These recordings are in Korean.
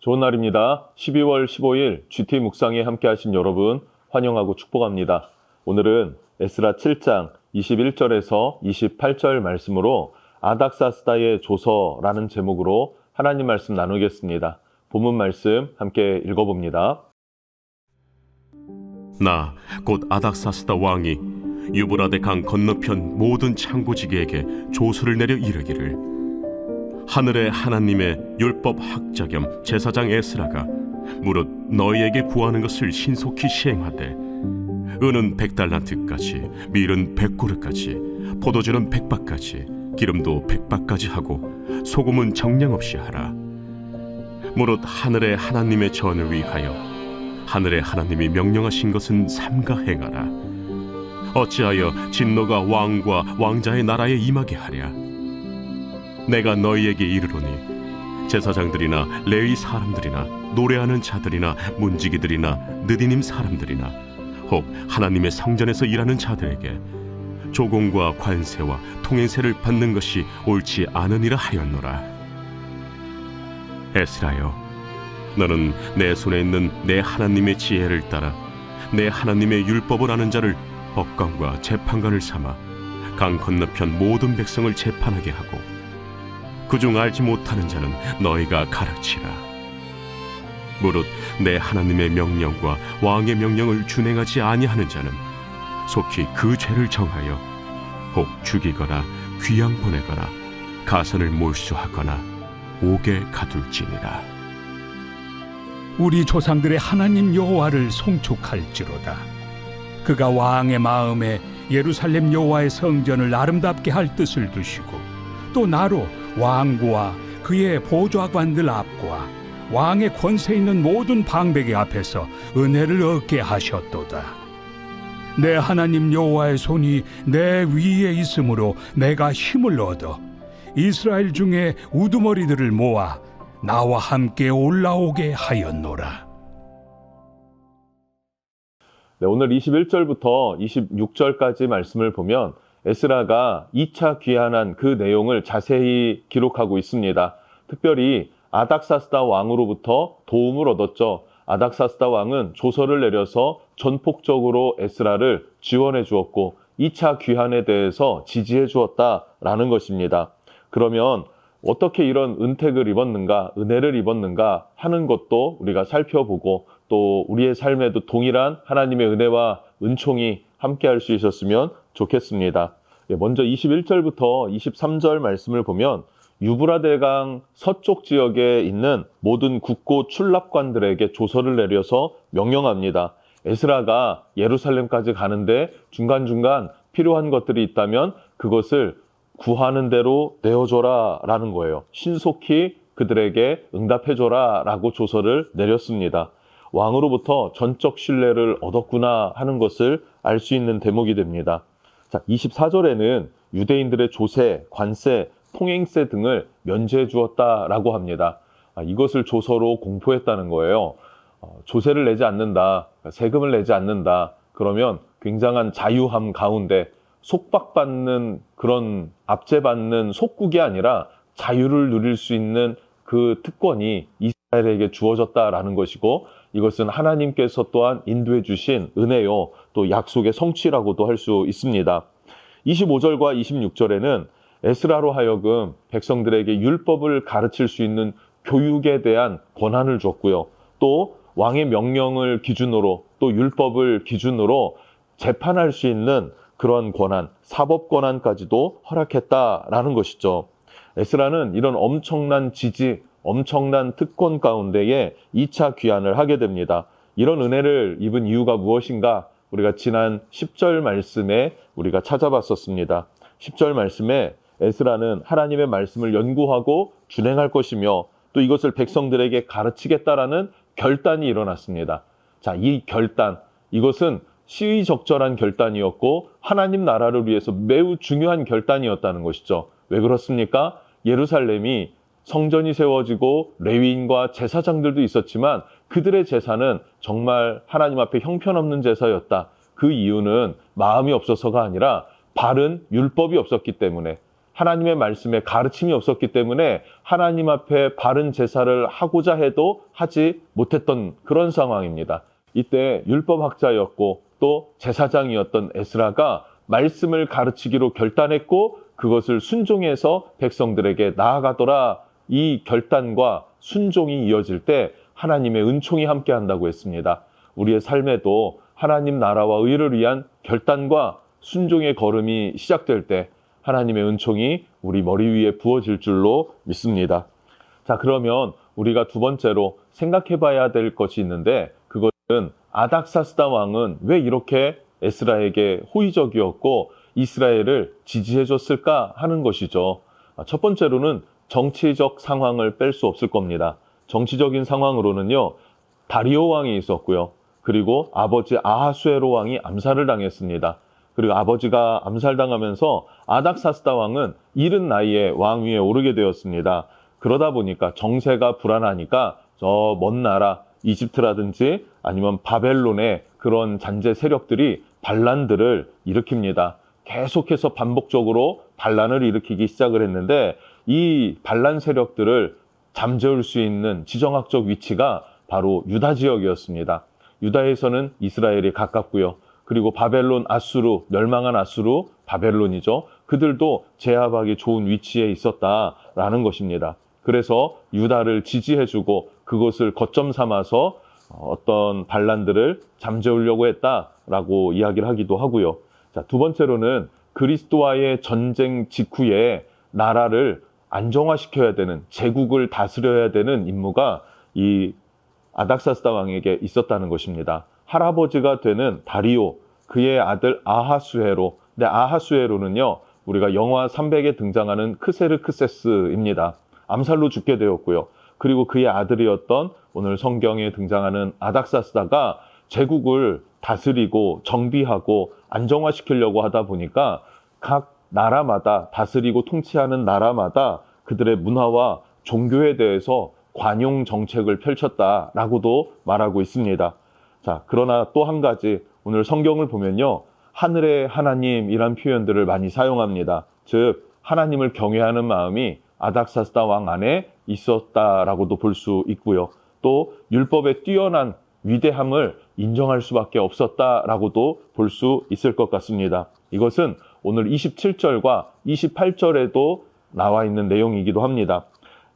좋은 날입니다. 12월 15일 GT 묵상에 함께 하신 여러분 환영하고 축복합니다. 오늘은 에스라 7장 21절에서 28절 말씀으로 아닥사스다의 조서라는 제목으로 하나님 말씀 나누겠습니다. 본문 말씀 함께 읽어봅니다. 나 곧 아닥사스다 왕이 유브라데 강 건너편 모든 창고지기에게 조서를 내려 이르기를, 하늘의 하나님의 율법 학자 겸 제사장 에스라가 무릇 너희에게 구하는 것을 신속히 시행하되, 은은 100달란트까지, 밀은 100고르까지, 포도주는 100바까지, 기름도 100바까지 하고 소금은 정량 없이 하라. 무릇 하늘의 하나님의 전을 위하여 하늘의 하나님이 명령하신 것은 삼가 행하라. 어찌하여 진노가 왕과 왕자의 나라에 임하게 하랴. 내가 너희에게 이르노니 제사장들이나 레위 사람들이나 노래하는 자들이나 문지기들이나 느디님 사람들이나 혹 하나님의 성전에서 일하는 자들에게 조공과 관세와 통행세를 받는 것이 옳지 않으니라 하였노라. 에스라여, 너는 내 손에 있는 내 하나님의 지혜를 따라 내 하나님의 율법을 아는 자를 법관과 재판관을 삼아 강 건너편 모든 백성을 재판하게 하고, 그중 알지 못하는 자는 너희가 가르치라. 무릇 내 하나님의 명령과 왕의 명령을 준행하지 아니하는 자는 속히 그 죄를 정하여 혹 죽이거나 귀양 보내거나 가선을 몰수하거나 옥에 가둘지니라. 우리 조상들의 하나님 여호와를 송축할지로다. 그가 왕의 마음에 예루살렘 여호와의 성전을 아름답게 할 뜻을 두시고, 또 나로 왕과 그의 보좌관들 앞과 왕의 권세 있는 모든 방백의 앞에서 은혜를 얻게 하셨도다. 내 하나님 여호와의 손이 내 위에 있으므로 내가 힘을 얻어 이스라엘 중에 우두머리들을 모아 나와 함께 올라오게 하였노라. 네, 오늘 21절부터 26절까지 말씀을 보면 에스라가 2차 귀환한 그 내용을 자세히 기록하고 있습니다. 특별히 아닥사스다 왕으로부터 도움을 얻었죠. 아닥사스다 왕은 조서를 내려서 전폭적으로 에스라를 지원해 주었고 2차 귀환에 대해서 지지해 주었다라는 것입니다. 그러면 어떻게 이런 은택을 입었는가, 은혜를 입었는가 하는 것도 우리가 살펴보고, 또 우리의 삶에도 동일한 하나님의 은혜와 은총이 함께할 수 있었으면 좋겠습니다. 먼저 21절부터 23절 말씀을 보면 유브라데강 서쪽 지역에 있는 모든 국고 출납관들에게 조서를 내려서 명령합니다. 에스라가 예루살렘까지 가는데 중간중간 필요한 것들이 있다면 그것을 구하는 대로 내어줘라 라는 거예요. 신속히 그들에게 응답해줘라 라고 조서를 내렸습니다. 왕으로부터 전적 신뢰를 얻었구나 하는 것을 알 수 있는 대목이 됩니다. 자, 24절에는 유대인들의 조세, 관세, 통행세 등을 면제해 주었다라고 합니다. 이것을 조서로 공포했다는 거예요. 조세를 내지 않는다, 세금을 내지 않는다, 그러면 굉장한 자유함 가운데 속박받는, 그런 압제받는 속국이 아니라 자유를 누릴 수 있는 그 특권이 이스라엘에게 주어졌다라는 것이고, 이것은 하나님께서 또한 인도해 주신 은혜요, 또 약속의 성취라고도 할 수 있습니다. 25절과 26절에는 에스라로 하여금 백성들에게 율법을 가르칠 수 있는 교육에 대한 권한을 줬고요. 또 왕의 명령을 기준으로, 또 율법을 기준으로 재판할 수 있는 그런 권한, 사법 권한까지도 허락했다라는 것이죠. 에스라는 이런 엄청난 지지, 엄청난 특권 가운데에 2차 귀환을 하게 됩니다. 이런 은혜를 입은 이유가 무엇인가? 우리가 지난 10절 말씀에 우리가 찾아봤었습니다. 10절 말씀에 에스라는 하나님의 말씀을 연구하고 준행할 것이며, 또 이것을 백성들에게 가르치겠다라는 결단이 일어났습니다. 자, 이 결단, 이것은 시의적절한 결단이었고 하나님 나라를 위해서 매우 중요한 결단이었다는 것이죠. 왜 그렇습니까? 예루살렘이 성전이 세워지고 레위인과 제사장들도 있었지만 그들의 제사는 정말 하나님 앞에 형편없는 제사였다. 그 이유는 마음이 없어서가 아니라 바른 율법이 없었기 때문에, 하나님의 말씀에 가르침이 없었기 때문에 하나님 앞에 바른 제사를 하고자 해도 하지 못했던 그런 상황입니다. 이때 율법학자였고 또 제사장이었던 에스라가 말씀을 가르치기로 결단했고 그것을 순종해서 백성들에게 나아가더라. 이 결단과 순종이 이어질 때 하나님의 은총이 함께한다고 했습니다. 우리의 삶에도 하나님 나라와 의를 위한 결단과 순종의 걸음이 시작될 때 하나님의 은총이 우리 머리 위에 부어질 줄로 믿습니다. 자, 그러면 우리가 두 번째로 생각해 봐야 될 것이 있는데 그것은 아닥사스다 왕은 왜 이렇게 에스라에게 호의적이었고 이스라엘을 지지해 줬을까 하는 것이죠. 첫 번째로는 정치적 상황을 뺄 수 없을 겁니다. 정치적인 상황으로는요, 다리오 왕이 있었고요. 그리고 아버지 아하수에로 왕이 암살을 당했습니다. 그리고 아버지가 암살당하면서 아닥사스다 왕은 이른 나이에 왕위에 오르게 되었습니다. 그러다 보니까 정세가 불안하니까 저 먼 나라 이집트라든지 아니면 바벨론의 그런 잔재 세력들이 반란들을 일으킵니다. 계속해서 반복적으로 반란을 일으키기 시작을 했는데 이 반란 세력들을 잠재울 수 있는 지정학적 위치가 바로 유다 지역이었습니다. 유다에서는 이스라엘이 가깝고요. 그리고 바벨론, 아수르, 멸망한 아수르, 바벨론이죠. 그들도 제압하기 좋은 위치에 있었다라는 것입니다. 그래서 유다를 지지해주고 그것을 거점 삼아서 어떤 반란들을 잠재우려고 했다라고 이야기를 하기도 하고요. 자, 두 번째로는 그리스도와의 전쟁 직후에 나라를 안정화시켜야 되는, 제국을 다스려야 되는 임무가 이 아닥사스다 왕에게 있었다는 것입니다. 할아버지가 되는 다리오, 그의 아들 아하수에로. 근데 아하수에로는요, 우리가 영화 300에 등장하는 크세르크세스입니다. 암살로 죽게 되었고요. 그리고 그의 아들이었던 오늘 성경에 등장하는 아닥사스다가 제국을 다스리고 정비하고 안정화시키려고 하다 보니까 각 나라마다, 다스리고 통치하는 나라마다 그들의 문화와 종교에 대해서 관용 정책을 펼쳤다라고도 말하고 있습니다. 자, 그러나 또 한 가지, 오늘 성경을 보면요, 하늘의 하나님이란 표현들을 많이 사용합니다. 즉 하나님을 경외하는 마음이 아닥사스다 왕 안에 있었다라고도 볼 수 있고요. 또 율법의 뛰어난 위대함을 인정할 수밖에 없었다라고도 볼 수 있을 것 같습니다. 이것은 오늘 27절과 28절에도 나와 있는 내용이기도 합니다.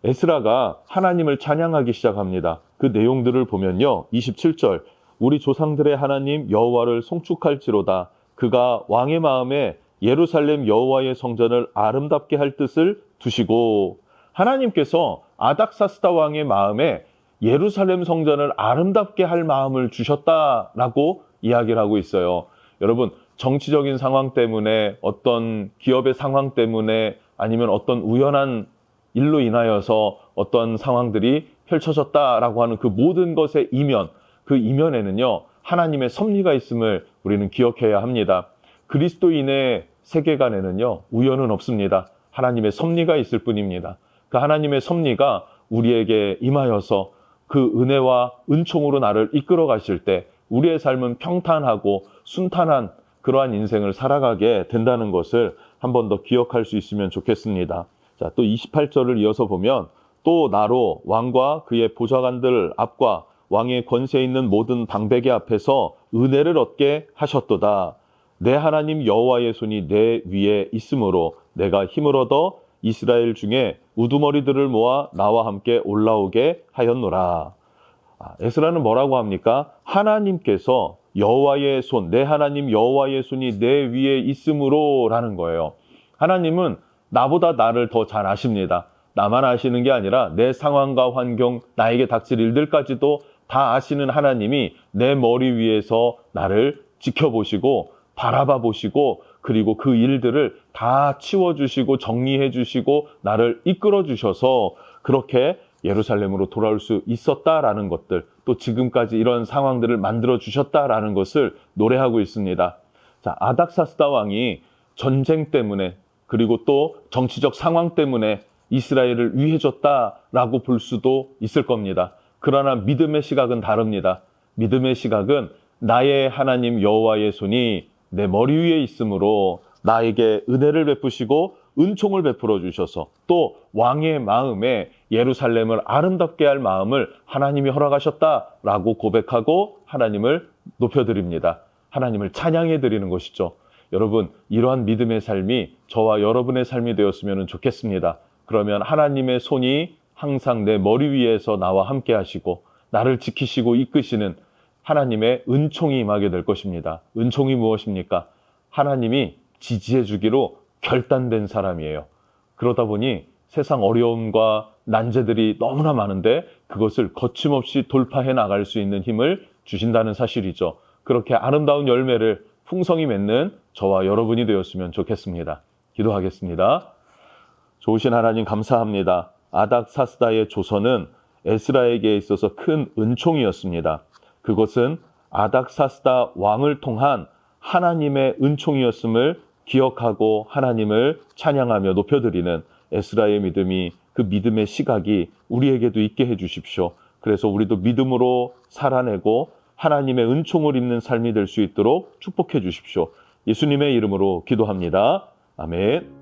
에스라가 하나님을 찬양하기 시작합니다. 그 내용들을 보면요, 27절, 우리 조상들의 하나님 여호와를 송축할지로다. 그가 왕의 마음에 예루살렘 여호와의 성전을 아름답게 할 뜻을 두시고, 하나님께서 아닥사스다 왕의 마음에 예루살렘 성전을 아름답게 할 마음을 주셨다라고 이야기를 하고 있어요. 여러분, 정치적인 상황 때문에, 어떤 기업의 상황 때문에, 아니면 어떤 우연한 일로 인하여서 어떤 상황들이 펼쳐졌다라고 하는 그 모든 것의 이면, 그 이면에는요, 하나님의 섭리가 있음을 우리는 기억해야 합니다. 그리스도인의 세계관에는요, 우연은 없습니다. 하나님의 섭리가 있을 뿐입니다. 그 하나님의 섭리가 우리에게 임하여서 그 은혜와 은총으로 나를 이끌어 가실 때 우리의 삶은 평탄하고 순탄한 그러한 인생을 살아가게 된다는 것을 한 번 더 기억할 수 있으면 좋겠습니다. 자, 또 28절을 이어서 보면, 또 나로 왕과 그의 보좌관들 앞과 왕의 권세 있는 모든 방백의 앞에서 은혜를 얻게 하셨도다. 내 하나님 여호와의 손이 내 위에 있으므로 내가 힘을 얻어 이스라엘 중에 우두머리들을 모아 나와 함께 올라오게 하였노라. 에스라는 뭐라고 합니까? 하나님께서 여호와의 손, 내 하나님 여호와의 손이 내 위에 있으므로 라는 거예요. 하나님은 나보다 나를 더 잘 아십니다. 나만 아시는 게 아니라 내 상황과 환경, 나에게 닥칠 일들까지도 다 아시는 하나님이 내 머리 위에서 나를 지켜보시고 바라봐 보시고, 그리고 그 일들을 다 치워주시고 정리해 주시고 나를 이끌어 주셔서 그렇게 예루살렘으로 돌아올 수 있었다라는 것들, 또 지금까지 이런 상황들을 만들어 주셨다라는 것을 노래하고 있습니다. 자, 아닥사스다 왕이 전쟁 때문에, 그리고 또 정치적 상황 때문에 이스라엘을 위해줬다라고 볼 수도 있을 겁니다. 그러나 믿음의 시각은 다릅니다. 믿음의 시각은 나의 하나님 여호와의 손이 내 머리 위에 있으므로 나에게 은혜를 베푸시고 은총을 베풀어 주셔서 또 왕의 마음에 예루살렘을 아름답게 할 마음을 하나님이 허락하셨다라고 고백하고 하나님을 높여드립니다. 하나님을 찬양해 드리는 것이죠. 여러분, 이러한 믿음의 삶이 저와 여러분의 삶이 되었으면 좋겠습니다. 그러면 하나님의 손이 항상 내 머리 위에서 나와 함께 하시고 나를 지키시고 이끄시는 하나님의 은총이 임하게 될 것입니다. 은총이 무엇입니까? 하나님이 지지해 주기로 결단된 사람이에요. 그러다 보니 세상 어려움과 난제들이 너무나 많은데 그것을 거침없이 돌파해 나갈 수 있는 힘을 주신다는 사실이죠. 그렇게 아름다운 열매를 풍성히 맺는 저와 여러분이 되었으면 좋겠습니다. 기도하겠습니다. 좋으신 하나님 감사합니다. 아닥사스다의 조서는 에스라에게 있어서 큰 은총이었습니다. 그것은 아닥사스다 왕을 통한 하나님의 은총이었음을 기억하고 하나님을 찬양하며 높여드리는 에스라의 믿음이, 그 믿음의 시각이 우리에게도 있게 해주십시오. 그래서 우리도 믿음으로 살아내고 하나님의 은총을 입는 삶이 될 수 있도록 축복해 주십시오. 예수님의 이름으로 기도합니다. 아멘.